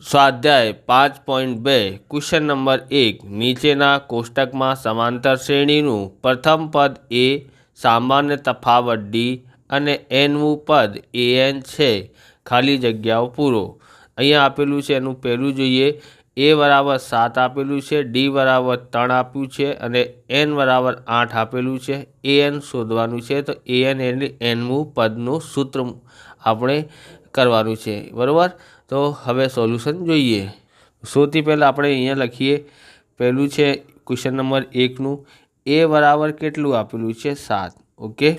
स्वाध्याय 5.2 question number 1 नीचेना कोष्टकमां समांतर श्रेणीनुं प्रथम पद ए सामान्य तफावत डी अने एनवुं पद एन छे। खाली जग्याओ पूरो। अहींया आपेलुं छे एनुं पहेलुं जोईए। ए बराबर 7 आपेलुं छे, डी बराबर 3 आप्युं छे अने एन बराबर 8 आपेलुं छे। एन शोधवानुं छे तो एन एटले एनवुं पदनुं सूत्र आपणे करवानुं छे, बराबर। तो हवे सोल्यूशन जोईए। सौथी पहला आपणे अहींया लखीए। पहेलुं छे क्वेश्चन नंबर 1 नुं ए बराबर केटलुं आपेलुं छे 7, ओके।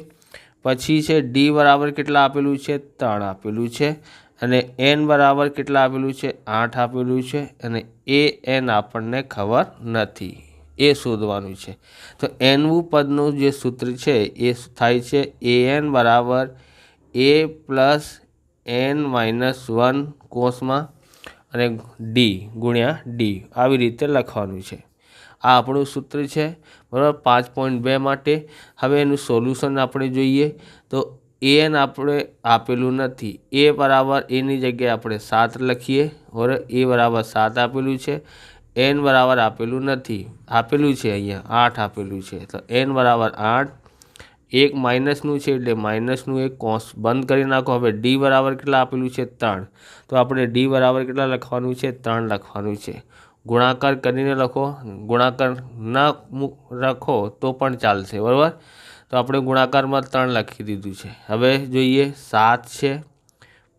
पछी छे डी बराबर केटला आपेलुं छे 3 आपेलुं छे अने एन बराबर केटला आपेलुं छे 8 आपेलुं छे अने ए एन आपणने खबर नथी, ए शोधवानुं छे। तो एनवुं पदनुं जे सूत्र छे ए थाय छे ए एन बराबर ए प्लस एन -1 कोसमां अने डी गुण्या डी आवी रीते लखवानुं छे। आ आपणुं सूत्र छे, बराबर। 5.2 माटे हवे एनुं सोल्यूशन आपणे जोईए। तो एन आपणे आपेलुं नथी। ए बराबर ए नी जग्याए आपणे 7 लखीए, बराबर। ए बराबर 7 आपेलुं छे। एन बराबर आपेलुं नथी, आपेलुं छे अहींया 8 आपेलुं छे। तो एन बराबर 8। एक माइनसनुं छे एटले माइनसनुं एक कौंस बंद करी नाखो। हवे डी बराबर केटला आपेलुं छे 3, तो आपणे डी बराबर केटला लखवानुं छे 3 लखवानुं छे। गुणाकार करीने लखो, गुणाकार न लखो तो पण चालशे, बराबर। तो आपणे गुणाकारमां 3 लखी दीधुं छे। हवे जोईए 7 छे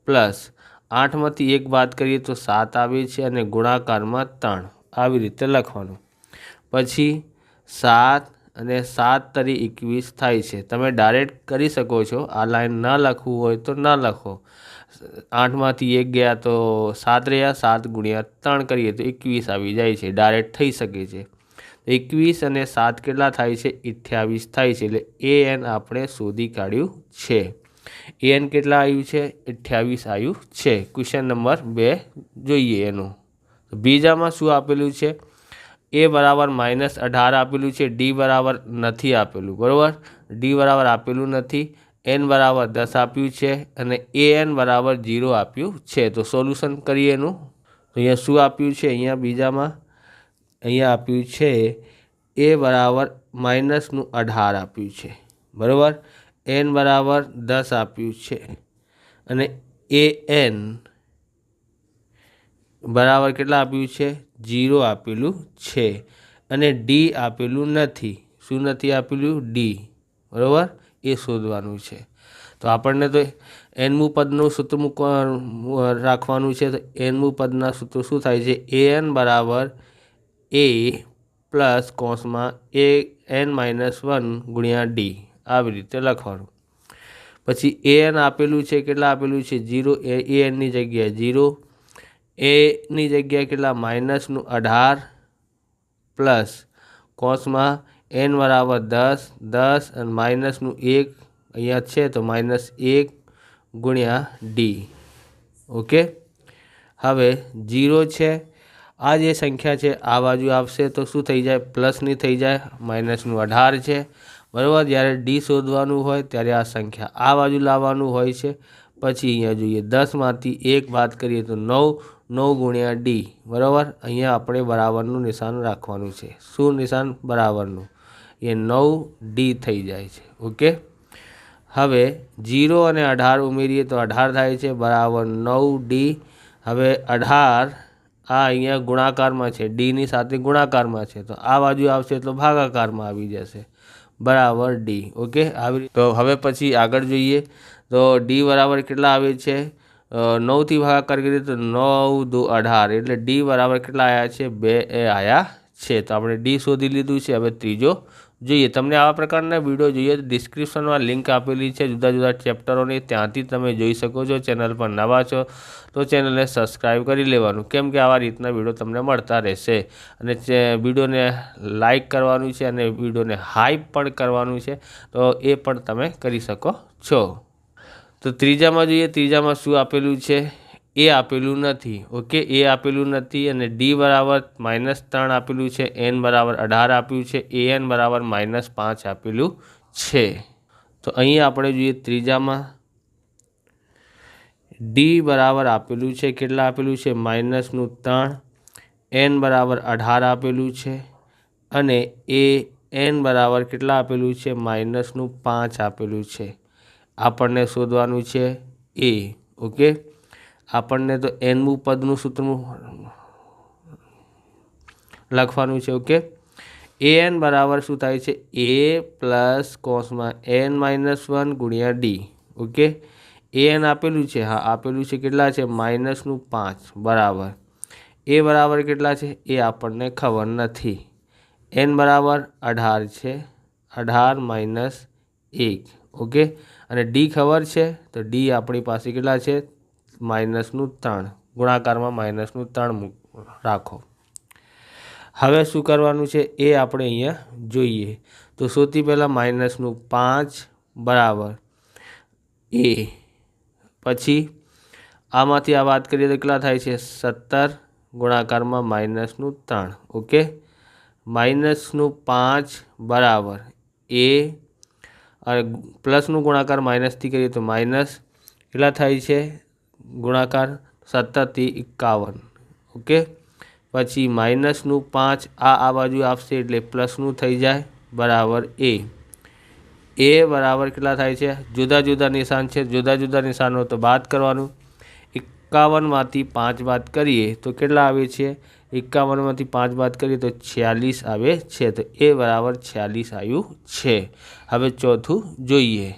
प्लस 8 मांथी 1 बाद करीए तो 7 आवे छे अने गुणाकारमां 3 आवी रीते लखवानुं। पछी 7 અને 7 તરી 21 થાય છે। તમે ડાયરેક્ટ કરી શકો છો। આ લાઈન ન લખવું હોય તો ન લખો। 8માંથી 1 ગયા તો 7 રહ્યા, 7 ગુણ્યા 3 કરીએ તો 21 આવી જાય છે। ડાયરેક્ટ થઈ શકે છે। 21 અને 7 કેટલા થાય છે? 28 થાય છે। એટલે એ એન આપણે શોધી કાઢ્યું છે। એ એન કેટલા આવ્યું છે? 28 આવ્યું છે। ક્વેશ્ચન નંબર 2 જોઈએ એનું। બીજામાં શું આપેલું છે? ए बराबर -18 आपेलू है, डी बराबर नहीं आपेलू, बराबर। डी बराबर आपेलू नहीं। एन बराबर 10 आप्यू है अने ए एन बराबर 0 आप्यू है। तो सोल्यूशन करिए एनु। तो अहींया शुं आप्यू है? अहींया बीजामां अहींया आप्यू है ए बराबर -18 आप्यू है, बराबर। एन बराबर 10 आप्यू है अने ए एन बराबर केटला आप्यू है? 0 आपेलू है अने डी आपेलू नहीं। शुं नहीं आपेलू? डी, बराबर। ए शोधवानुं छे। तो आपणने तो एनमू पदनुं सूत्र राखवानुं छे। तो एनमू पदना सूत्र शुं थाय छे? ए एन बराबर ए प्लस कौंसमां ए एन -1 गुण्या डी आवी रीते लखवानुं। पछी ए एन आपेलू है, केटला आपेलू है? 0। A N knee जग्याए 0, A knee जग्याए केटला -18 plus कौंसमां N बराबर 10, 10 अने -1 अहींया छे तो -1 गुण्या डी, ओके। हवे 0 छे। आ जे संख्या छे आ बाजू आवशे तो शुं थई जाय? प्लसनी थई जाय। -18 छे, बराबर। ज्यारे डी शोधवानुं होय त्यारे आ संख्या आ बाजू लाववानुं होय छे। पछी अहींया जोईए 10 मांथी 1 बाद करीए तो 9, 9 गुण्या डी, बराबर। अहींया आपणे बराबरनुं निशान राखवानुं छे। शुं निशान? बराबरनुं। ए 9 डी थई जाय छे, ओके। हवे 0 અને 18 उमेरीए तो 18 थाय छे, बराबर 9 डी। हवे 18 आ अहींया गुणाकारमां छे, डी नी साथे गुणाकारमां छे तो आ बाजू आवशे तो भागाकारमां आवी जशे, बराबर डी, ओके। आवी तो हवे पछी आगळ जोईए। तो डी बराबर केटला आवे छे? 9 थी भागाकार करीए तो 9 दू 18 एटले डी बराबर केटला आया छे? 2 ए आया छे। तो आपणे डी शोधी लीधुं छे। हवे त्रीजो જોઈએ। તમને આવા પ્રકારના વિડીયો જોઈએ તો ડિસ્ક્રિપ્શનમાં લિંક આપેલી છે જુદા જુદા ચેપ્ટરોની, ત્યાંથી તમે જોઈ શકો છો। ચેનલ પર નવા છો તો ચેનલને સબસ્ક્રાઈબ કરી લેવાનું, કેમ કે આવા રીતના વિડીયો તમને મળતા રહેશે। અને વિડીયોને લાઇક કરવાનું છે અને વિડીયોને હાઈપ પણ કરવાનું છે, તો એ પણ તમે કરી શકો છો। તો ત્રીજામાં જોઈએ। ત્રીજામાં શું આપેલું છે? ए आपेलू नहीं, ओके। ए आपेलू नहीं अने डी बराबर -3 आपेलू है, एन बराबर 18 आप्यू है, ए एन बराबर -5 आपेलू है। तो अहीं आपणे जोईए त्रीजामां ડી બરાબર આપેલું છે કેટલા આપેલું છે -3, એન બરાબર 18 આપેલું છે અને એ એન બરાબર કેટલા આપેલું છે -5 આપેલું છે. આપણને શોધવાનું છે એ. ઓકે, આપણને તો એનમું પદનું સૂત્ર લખવાનું છે. ઓકે, એ એન બરાબર શું થાય છે એ પ્લસ કોસમાં n-1 ગુણ્યા ડી. ઓકે, એ એન આપેલું છે, હા આપેલું છે કેટલા છે -5 બરાબર. એ બરાબર કેટલા છે એ આપણને ખબર નથી. એન બરાબર 18 છે, 18 - 1. ઓકે, અને ડી ખબર છે તો ડી આપણી પાસે કેટલા છે -3, ગુણાકારમાં -3 રાખો. હવે શું કરવાનું છે એ આપણે અહીંયા જોઈએ. તો સૌથી પહેલાં -5 બરાબર એ, પછી આમાંથી આ વાત કરીએ તો કેટલા થાય છે 17 ગુણાકારમાં -3. ઓકે, -5 બરાબર એ અને પ્લસનું ગુણાકાર માઇનસથી કરીએ તો માઇનસ કેટલા થાય છે ગુણાકાર 17 થી 51. ઓકે, પછી -5 આ બાજુ આવશે એટલે પ્લસનું થઈ જાય બરાબર એ. એ બરાબર કેટલા થાય છે, જુદા જુદા નિશાન છે, જુદા જુદા નિશાનો તો બાદ કરવાનું. 51માંથી 5 બાદ કરીએ તો કેટલા આવે છે 51માંથી 5 બાદ કરીએ તો 46 આવે છે. તો એ બરાબર 46 આવ્યું છે. હવે ચોથું જોઈએ.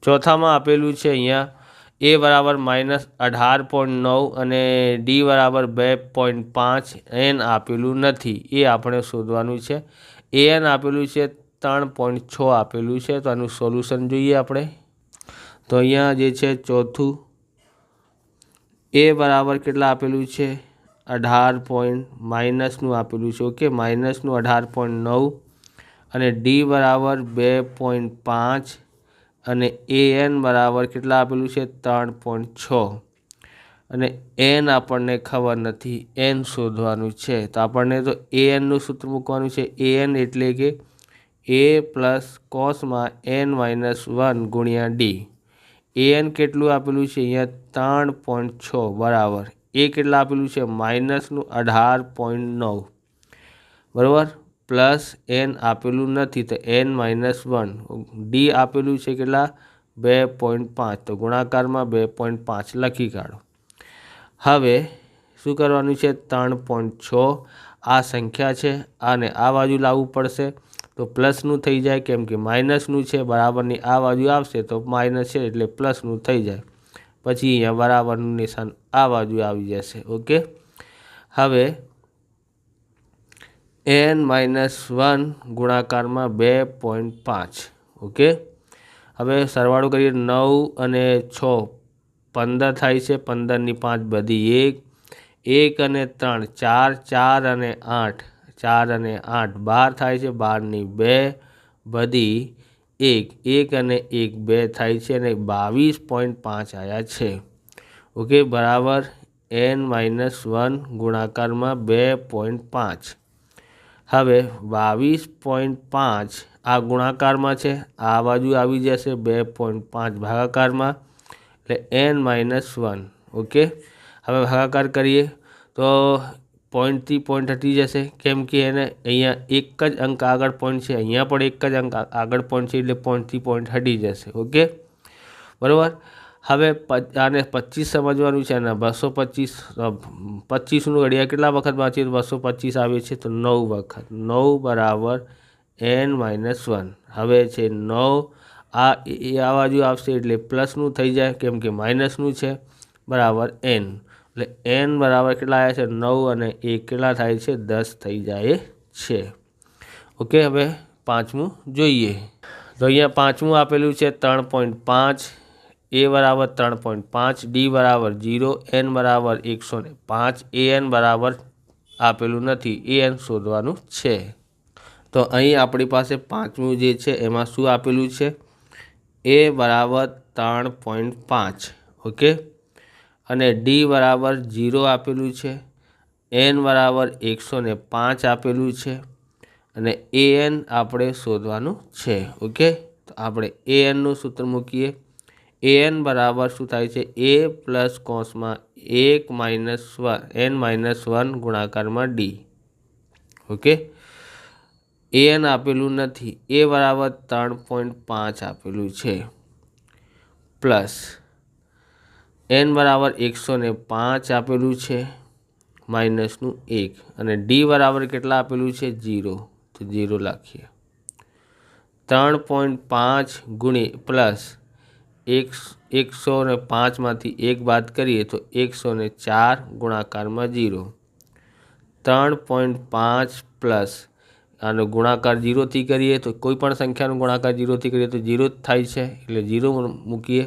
ચોથામાં આપેલું છે અહીંયા એ બરાબર -18.9 અને ડી બરાબર 2.5. એન આપેલું નથી, એ આપણે શોધવાનું છે. એ એન આપેલું છે 3.6 આપેલું છે. તો આનું સોલ્યુશન જોઈએ આપણે. તો અહીંયા જે છે ચોથું એ બરાબર કેટલા આપેલું છે 18 માઇનસનું આપેલું છે. ઓકે, માઇનસનું 18.9 અને ડી બરાબર 2.5 અને એ એન બરાબર કેટલા આપેલું છે 3.6 અને એન આપણને ખબર નથી, એન શોધવાનું છે. તો આપણને તો એ એનનું સૂત્ર મૂકવાનું છે. એ એન એટલે કે એ પ્લસ કોસમાં n-1 ગુણ્યા ડી. એ એન કેટલું આપેલું છે અહીંયા 3.6 બરાબર એ કેટલા આપેલું છે -18.9 બરાબર, પ્લસ એન આપેલું નથી તો n-1. ડી આપેલું છે કેટલા 2.5 તો ગુણાકારમાં 2.5 લખી કાઢો. હવે શું કરવાનું છે 3.6 આ સંખ્યા છે અને આ બાજુ લાવવું પડશે તો પ્લસનું થઈ જાય, કેમ કે માઇનસનું છે. બરાબરની આ બાજુ આવશે તો માઇનસ છે એટલે પ્લસનું થઈ જાય. પછી અહીંયા બરાબરનું નિશાન આ બાજુ આવી જશે. ઓકે, હવે n-1 ગુણાકારમાં 2.5. ઓકે, હવે સરવાળો કરીએ 9 અને 6 15 થાય છે. 15ની 5 બધી 1 અને 3 4, 4 અને 8 4 અને 8 12 થાય છે. 12ની 2 બધી 1 અને 1 2 થાય છે અને 22.5 આવ્યા છે. ઓકે, બરાબર n-1 ગુણાકારમાં 2.5. હવે 22.5 આ ગુણાકારમાં છે, આ બાજુ આવી જશે 2.5 ભાગાકારમાં એટલે n-1. ઓકે, હવે ભાગાકાર કરીએ તો પોઈન્ટથી પોઈન્ટ હટી જશે, કેમ કે એને અહીંયા એક જ અંક આગળ પોઈન્ટ છે, અહીંયા પણ એક જ અંક આગળ પોઈન્ટ છે એટલે પોઈન્ટથી પોઈન્ટ હટી જશે. ઓકે, બરાબર. હવે આને 25 સમજવાનું છે અને 225 25નું ઘડિયા કેટલા વખત વાંચીએ તો 225 આવે છે તો 9 વખત. 9 બરાબર n-1. હવે છે 9 આ બાજુ આવશે એટલે પ્લસનું થઈ જાય, કેમ કે માઇનસનું છે બરાબર n. એટલે n બરાબર કેટલા આવ્યા છે 9 અને 1 કેટલા થાય છે 10 થઈ જાય છે. ઓકે, હવે પાંચમું જોઈએ. તો અહીંયા પાંચમું આપેલું છે 3.5. એ બરાબર 3.5, ડી બરાબર 0, એન બરાબર 105. એ એન બરાબર આપેલું નથી, એ એન શોધવાનું છે. તો અહીં આપણી પાસે પાંચમું જે છે એમાં શું આપેલું છે એ બરાબર 3.5. ઓકે, અને ડી બરાબર 0 આપેલું છે, એન બરાબર 105 આપેલું છે અને એ એન આપણે શોધવાનું છે. ઓકે, તો આપણે એ એનનું સૂત્ર મૂકીએ. an બરાબર શું થાય છે a પ્લસ કૌંસમાં 1 માઇનસ 1 n માઇનસ 1 ગુણાકારમાં d. ઓકે, an આપેલું નથી, a બરાબર 3.5 આપેલું છે પ્લસ n બરાબર 105 આપેલું છે માઇનસનું 1 અને d બરાબર કેટલા આપેલું છે 0, તો 0 લખીએ. 3.5 ગુણી પ્લસ 105માંથી 1 બાદ કરીએ તો 104 ગુણાકારમાં 0. 3.5 પ્લસ આનો ગુણાકાર 0થી કરીએ તો કોઈ પણ સંખ્યાનો ગુણાકાર 0થી કરીએ તો 0 જ થાય છે, એટલે 0 મૂકીએ.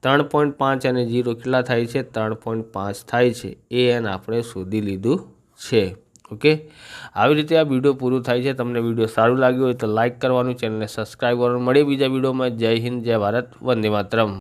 3.5 અને 0 કેટલા થાય છે 3.5 થાય છે. an આપણે શોધી લીધું છે. ઓકે, આવી રીતે આ વિડીયો પૂરું થાય છે. તમને વિડીયો સારું લાગ્યું હોય તો લાઇક કરવાનું, ચેનલને સબસ્ક્રાઈબ કરવાનું. મળીએ બીજા વિડીયોમાં. જય હિન્દ, જય ભારત, વંદે માતરમ.